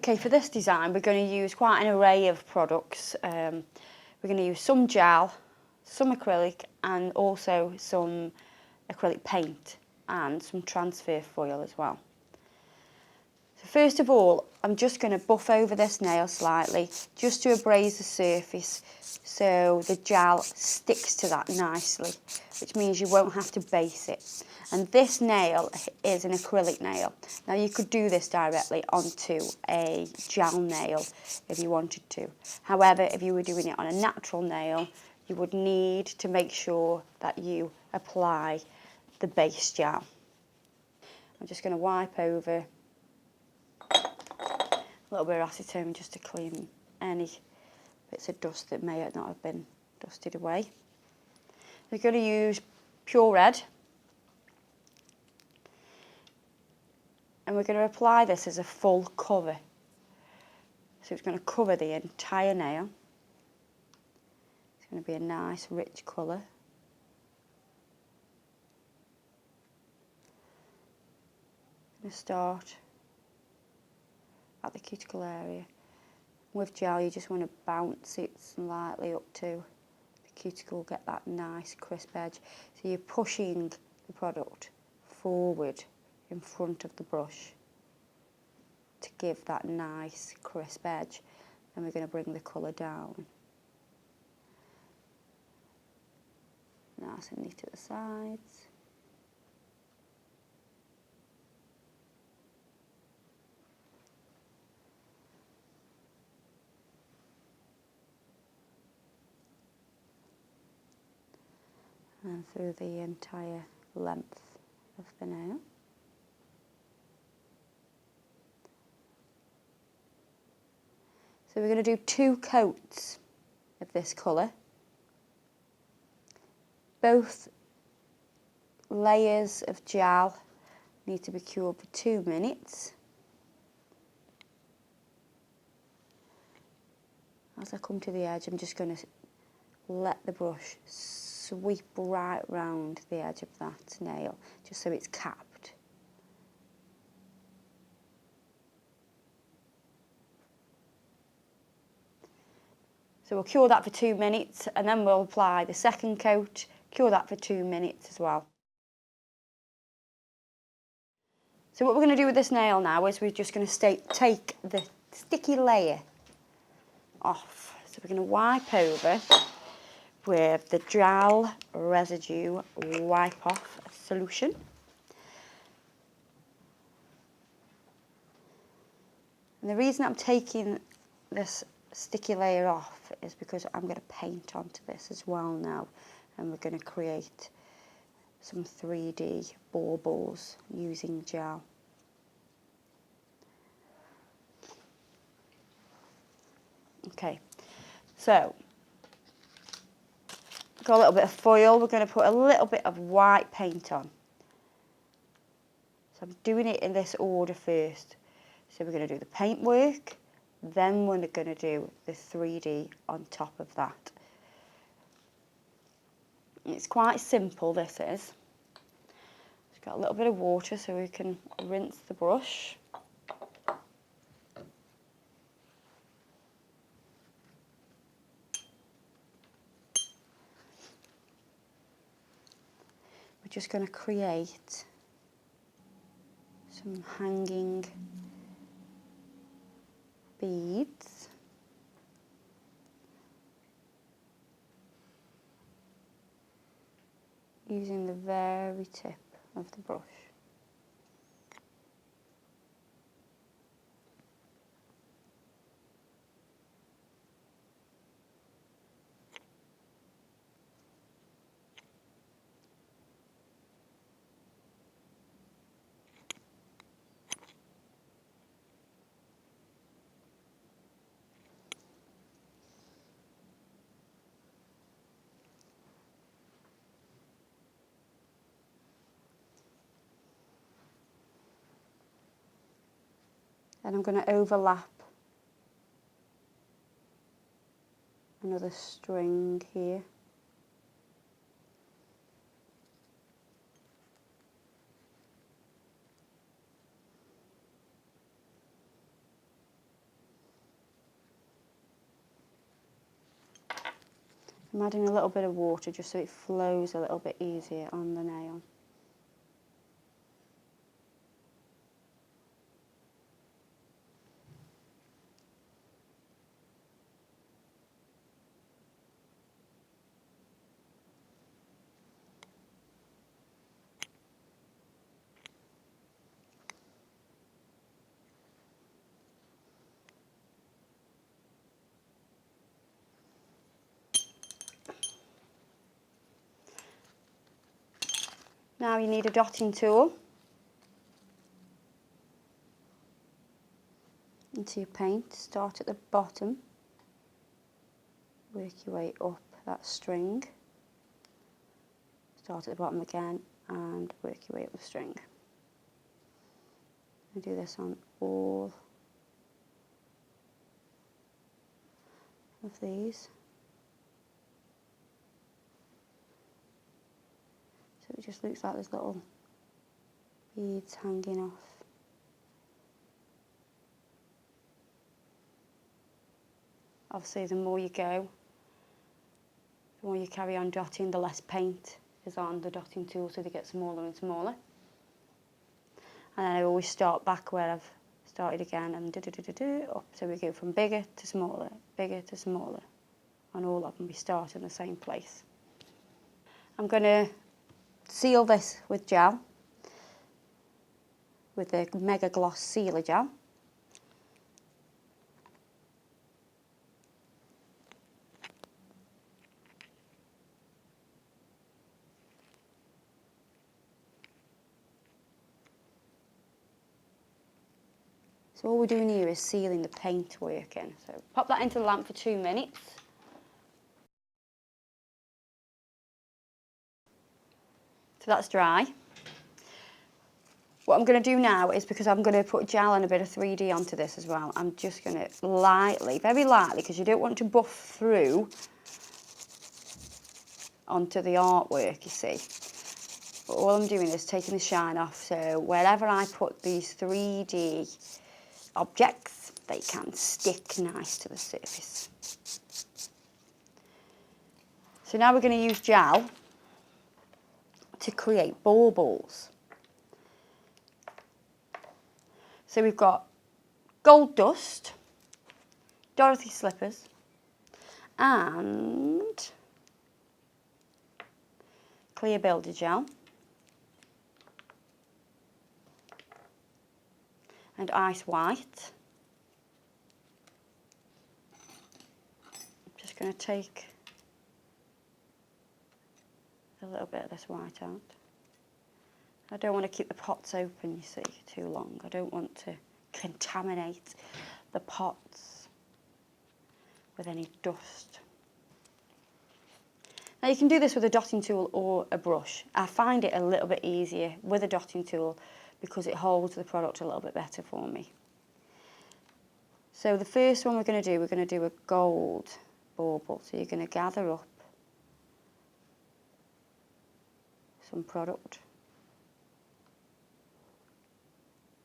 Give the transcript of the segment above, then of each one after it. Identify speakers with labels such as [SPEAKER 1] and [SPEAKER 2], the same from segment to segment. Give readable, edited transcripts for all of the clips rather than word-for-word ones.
[SPEAKER 1] Okay, for this design we're going to use quite an array of products. We're going to use some gel, some acrylic and also some acrylic paint and some transfer foil as well. So first of all, I'm just going to buff over this nail slightly just to abrade the surface so the gel sticks to that nicely, which means you won't have to base it. And this nail is an acrylic nail. Now you could do this directly onto a gel nail if you wanted to. However, if you were doing it on a natural nail, you would need to make sure that you apply the base gel. I'm just going to wipe over a little bit of acetone just to clean any bits of dust that may not have been dusted away. We're going to use Pure Red. And we're going to apply this as a full cover. So it's going to cover the entire nail. It's going to be a nice rich colour. I'm going to start at the cuticle area. With gel you just want to bounce it slightly up to the cuticle, get that nice crisp edge. So you're pushing the product forward in front of the brush to give that nice crisp edge. Then we're going to bring the colour down. Nice and neat at the sides. And through the entire length of the nail. So we're going to do 2 coats of this colour. Both layers of gel need to be cured for 2 minutes. As I come to the edge, I'm just going to let the brush sweep right round the edge of that nail, just so it's capped. So we'll cure that for 2 minutes and then we'll apply the second coat, cure that for 2 minutes as well. So what we're going to do with this nail now is we're just going to take the sticky layer off. So we're going to wipe over with the gel residue wipe off solution. And the reason I'm taking this sticky layer off is because I'm going to paint onto this as well now, and we're going to create some 3D baubles using gel. Okay, so got a little bit of foil. We're going to put a little bit of white paint on. So I'm doing it in this order first. So we're going to do the paint work, then we're going to do the 3D on top of that. It's quite simple, this is. Just got a little bit of water so we can rinse the brush. We're just going to create some hanging beads. Using the very tip of the brush. Then I'm going to overlap another string here. I'm adding a little bit of water just so it flows a little bit easier on the nail. Now you need a dotting tool into your paint. Start at the bottom, work your way up that string. Start at the bottom again and work your way up the string. I do this on all of these. So it just looks like there's little beads hanging off. Obviously, the more you go, the more you carry on dotting, the less paint is on the dotting tool, so they get smaller and smaller. And then I always start back where I've started again and up. So we go from bigger to smaller, on all of them we start in the same place. I'm going to seal this with gel, with the Mega Gloss Sealer Gel. So all we're doing here is sealing the paint work in. So pop that into the lamp for 2 minutes. So that's dry. What I'm going to do now is, because I'm going to put gel and a bit of 3D onto this as well, I'm just going to lightly, very lightly, because you don't want to buff through onto the artwork, you see. But all I'm doing is taking the shine off, so wherever I put these 3D objects, they can stick nice to the surface. So now we're going to use gel to create baubles. So we've got gold dust, Dorothy slippers, and clear builder gel, and ice white. I'm just going to take a little bit of this white out. I don't want to keep the pots open, you see, too long. I don't want to contaminate the pots with any dust. Now you can do this with a dotting tool or a brush. I find it a little bit easier with a dotting tool because it holds the product a little bit better for me. So the first one we're going to do a gold bauble. So you're going to gather up some product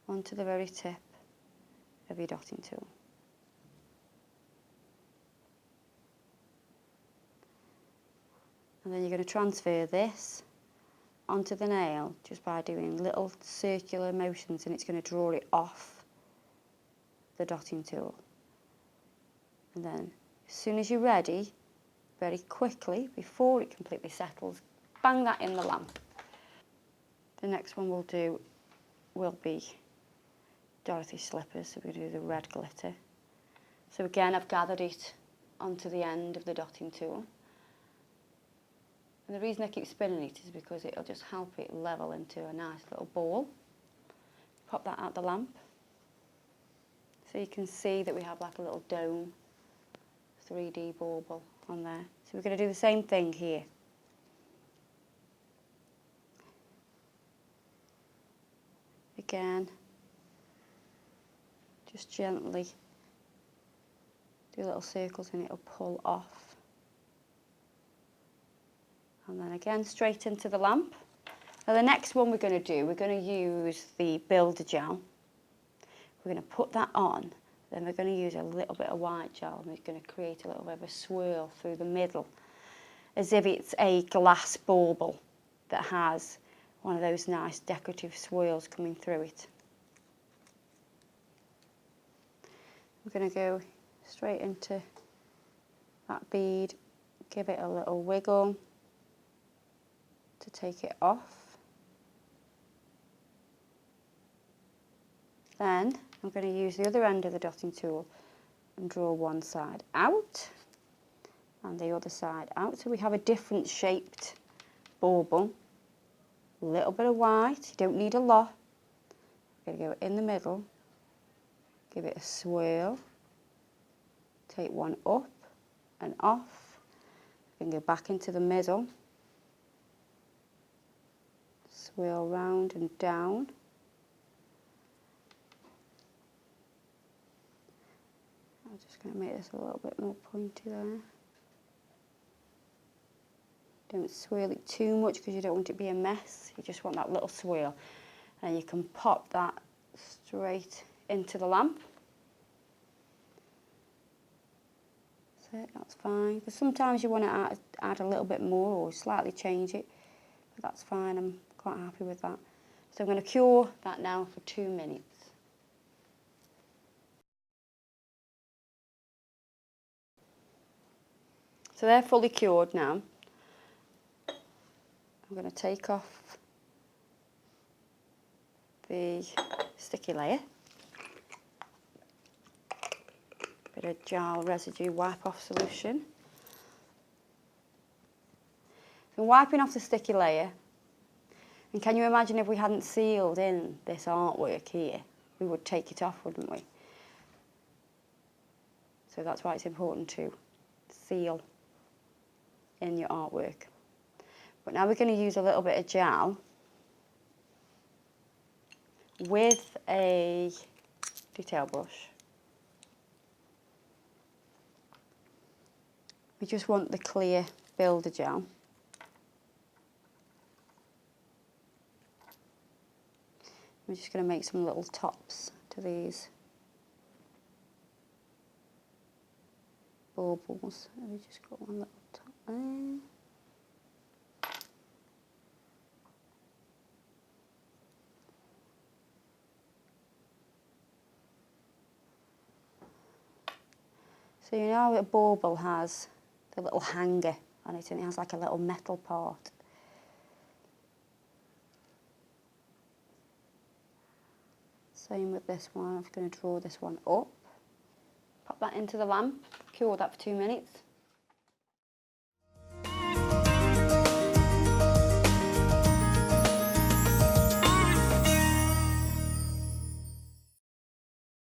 [SPEAKER 1] onto the very tip of your dotting tool. And then you're going to transfer this onto the nail just by doing little circular motions, and it's going to draw it off the dotting tool. And then as soon as you're ready, very quickly, before it completely settles, bang that in the lamp. The next one we'll do will be Dorothy slippers, so we're going to do the red glitter. So again, I've gathered it onto the end of the dotting tool. And the reason I keep spinning it is because it'll just help it level into a nice little ball. Pop that out the lamp. So you can see that we have like a little dome 3D bauble on there. So we're going to do the same thing here. Again, just gently do little circles and it'll pull off. And then again, straight into the lamp. Now the next one we're going to do, we're going to use the builder gel. We're going to put that on, then we're going to use a little bit of white gel, and we're going to create a little bit of a swirl through the middle. as if it's a glass bauble that has one of those nice decorative swirls coming through it. I'm going to go straight into that bead, give it a little wiggle to take it off. Then I'm going to use the other end of the dotting tool and draw one side out and the other side out, so we have a different shaped bauble. A little bit of white, you don't need a lot. I'm going to go in the middle, give it a swirl, take one up and off, then go back into the middle, swirl round and down. I'm just going to make this a little bit more pointy there. Don't swirl it too much because you don't want it to be a mess. You just want that little swirl. And you can pop that straight into the lamp. That's fine. Because sometimes you want to add a little bit more or slightly change it. But that's fine. I'm quite happy with that. So I'm going to cure that now for 2 minutes. So they're fully cured now. I'm going to take off the sticky layer. Bit of gel residue wipe off solution. So wiping off the sticky layer, and can you imagine if we hadn't sealed in this artwork here, we would take it off, wouldn't we? So that's why it's important to seal in your artwork. But now we're going to use a little bit of gel with a detail brush. We just want the clear builder gel. We're just going to make some little tops to these baubles. We just got one little top there. So you know a bauble has the little hanger on it and it has like a little metal part. Same with this one. I'm just going to draw this one up. Pop that into the lamp, cure that for 2 minutes.